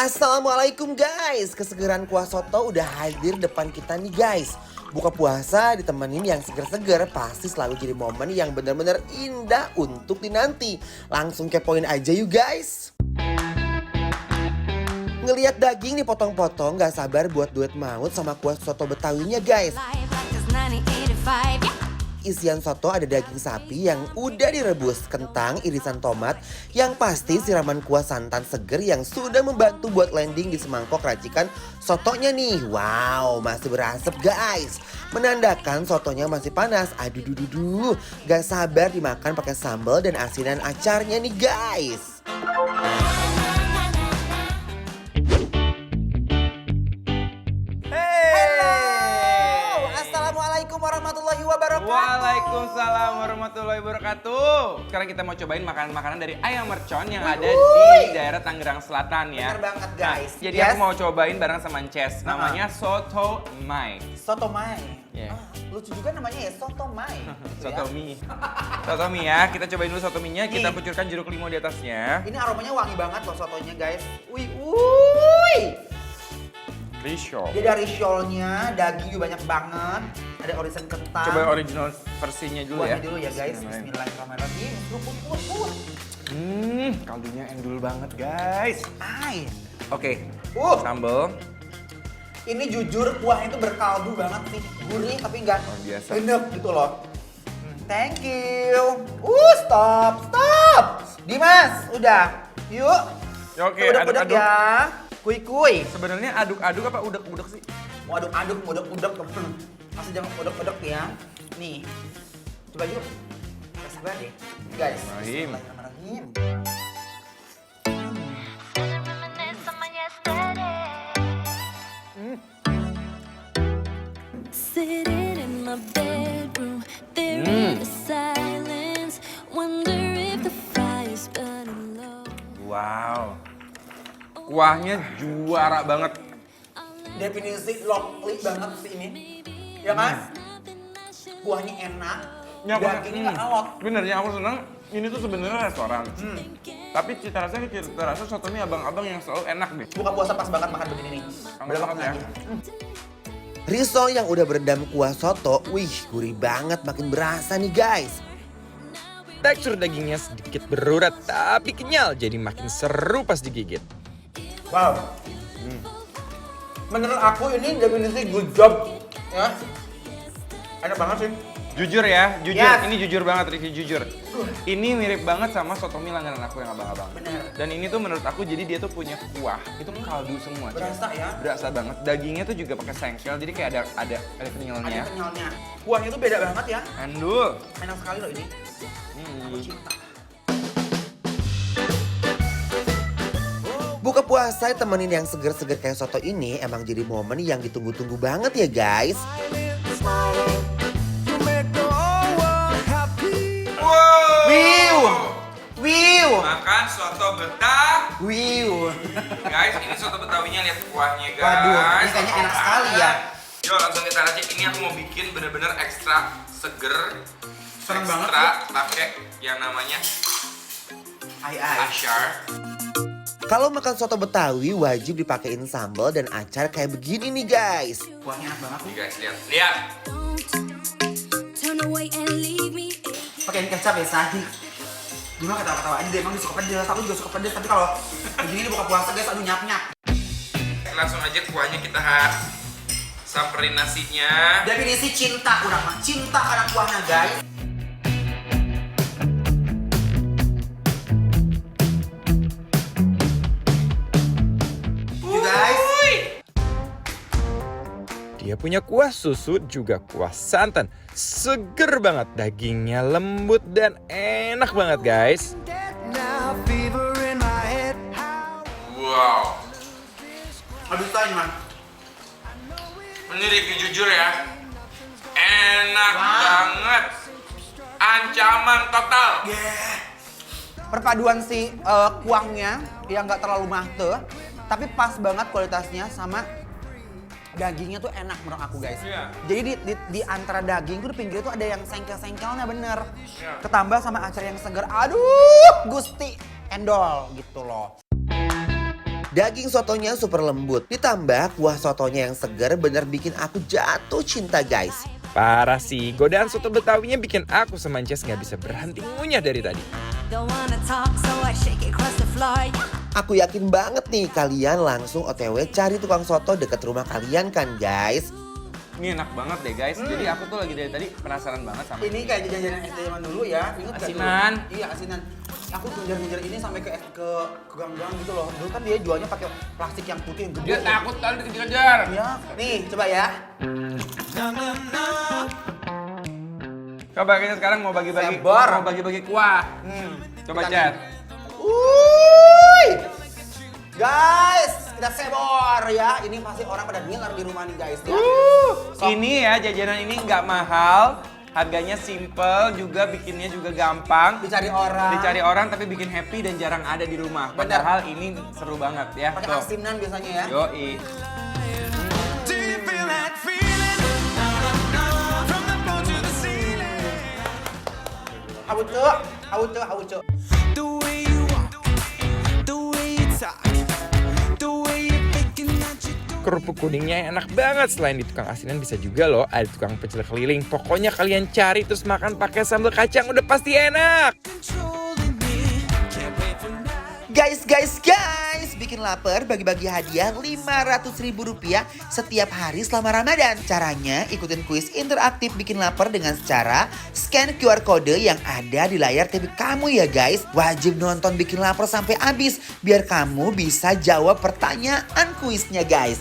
Assalamualaikum guys, kesegeran kuah soto udah hadir depan kita nih guys. Buka puasa ditemenin yang seger-seger pasti selalu jadi momen yang bener-bener indah untuk dinanti. Langsung kepoin aja yuk guys. Ngeliat daging dipotong-potong gak sabar buat duet maut sama kuah soto betawinya guys. Isian soto ada daging sapi yang udah direbus, kentang, irisan tomat, yang pasti siraman kuah santan seger yang sudah membantu buat landing di semangkok racikan sotonya nih. Wow, masih berasap guys. Menandakan sotonya masih panas. Aduh, duh, gak sabar dimakan pakai sambal dan asinan acarnya nih guys. Warahmatullahi wabarakatuh. Waalaikumsalam warahmatullahi wabarakatuh. Sekarang kita mau cobain makanan-makanan dari Ayam Mercon yang ada di daerah Tangerang Selatan ya. Bener banget guys. Nah, jadi aku mau cobain bareng sama Ces. Namanya Soto Mai. Soto Mai. Yeah. Lucu juga namanya ya, Soto Mai. Soto mie. Soto mie ya. Kita cobain dulu soto mie-nya. Kita kucurkan jeruk limau di atasnya. Ini aromanya wangi banget loh sotonya guys. Wih. Risol. Dia dari risholnya, daging juga banyak banget. Ada irisan kentang. Coba original versinya dulu ya. Dulu ya guys. Bismillahirrahmanirrahim. Kaldunya endul banget guys. Ay. Oke. Sambal. Ini jujur kuahnya itu berkaldu banget sih. Gurih tapi nggak biasa. enek gitu loh. Thank you. Stop. Dimas, udah. Yuk. Oke, Udek-udek ya. Kuy. Sebenarnya aduk-aduk apa udek-udek sih? Mau aduk-aduk, udek-udek. Masih jangan udek-udek ya. Nih. Coba yuk. Gak sabar deh. Guys. Bismillahirrahmanirrahim. Sitting in my bedroom, there in the silence, wonder if the fire's burning low. Wow. Kuahnya juara banget. Definisi lovely banget sih ini. Ya kan? Kuahnya enak. Dagingnya nggak alot. Bener, yang aku senang ini tuh sebenarnya restoran. Tapi cita rasa soto mie abang-abang yang selalu enak deh. Buka puasa pas banget makan begini nih. Bener banget ya. Risol yang udah berendam kuah soto, wih gurih banget, makin berasa nih guys. Tekstur dagingnya sedikit berurat tapi kenyal, jadi makin seru pas digigit. Wow. Menurut aku ini definisi good job ya. Enak banget sih. Jujur ya, Yes. Ini jujur banget, Ricky, jujur. Ini mirip banget sama soto mie langganan aku yang abang-abang. Bener. Dan ini tuh menurut aku jadi dia tuh punya kuah, itu kaldu semua. Cek. Berasa ya. Berasa banget. Dagingnya tuh juga pakai sengkel, jadi kayak ada kenyalnya. Ada kenyalnya. Kuahnya tuh beda banget ya. Endul. Enak sekali loh ini. Aku cinta. Buka puasa temenin yang seger-seger kayak soto ini emang jadi momen yang ditunggu-tunggu banget ya guys. Wiu. Makan soto betah. Wiu. Guys, ini soto betawinya, lihat kuahnya guys. Waduh, ini kayaknya enak sekali ya. Yuk langsung kita racik. Ini aku mau bikin bener-bener ekstra seger. Serem banget Ekstra pakai yang namanya Ai. acar. Kalau makan soto Betawi wajib dipakein sambal dan acar kayak begini nih guys. Kuahnya enak banget Nih guys, lihat. Turn away and leave me. Pakein kecap ya Sadi. Gimana ketawa-ketawa aja deh, emang dia suka pedas, aku juga suka pedas. Tapi kalau begini buka puasa guys, aduh nyap-nyap. Langsung aja kuahnya kita samperin nasinya. Definisi cinta udah mah, cinta karena kuahnya guys. Dia punya kuah susu juga kuah santan. Seger banget, dagingnya lembut dan enak banget guys. Wow. Aduh tanya man. Ini review jujur ya. Enak banget. Ancaman total. Perpaduan si kuahnya yang nggak terlalu mateng, tapi pas banget kualitasnya sama dagingnya tuh enak menurut aku guys. Iya. Jadi di antara daging tuh di pinggirnya tuh ada yang sengkel-sengkelnya bener. Iya. Ketambah sama acar yang segar. Aduh, Gusti endol gitu loh. Daging sotonya super lembut, ditambah kuah sotonya yang segar bener bikin aku jatuh cinta guys. Parah sih, godaan soto Betawinya bikin aku sama Ncas nggak bisa berhenti ngunyah dari tadi. Don't wanna talk, so I shake it across the floor. Aku yakin banget nih kalian langsung OTW cari tukang soto deket rumah kalian kan guys. Ini enak banget deh guys. Jadi aku tuh lagi dari tadi penasaran banget sama Ini kayak jajanan SD zaman dulu ya, ingat gak dulu? Asinan. Iya asinan. Aku ngejar-ngejar ini sampai ke gang-gang gitu loh. Dulu kan dia jualnya pakai plastik yang putih yang gede. Dia takut kali dikejar-kejar. Ya, nih coba ya. Coba kita sekarang mau bagi-bagi Sabar. mau bagi-bagi kuah. Coba Kita Chat. Wuih! Guys, kita sebor ya. Ini pasti orang pada ngiler di rumah nih guys ya. Sok. Ini ya jajanan ini nggak mahal, harganya simple, juga bikinnya juga gampang. Dicari orang. Orang tapi bikin happy dan jarang ada di rumah. Bener. Padahal ini seru banget ya. Pakai asinan biasanya ya. Yoi. Hauce. Kerupuk kuningnya enak banget. Selain di tukang asinan bisa juga loh ada tukang pecel keliling. Pokoknya kalian cari terus makan pakai sambal kacang udah pasti enak. Guys, bikin lapar bagi-bagi hadiah Rp500.000 setiap hari selama Ramadan. Caranya ikutin kuis interaktif bikin lapar dengan cara scan QR kode yang ada di layar TV kamu ya guys. Wajib nonton bikin lapar sampai habis biar kamu bisa jawab pertanyaan kuisnya guys.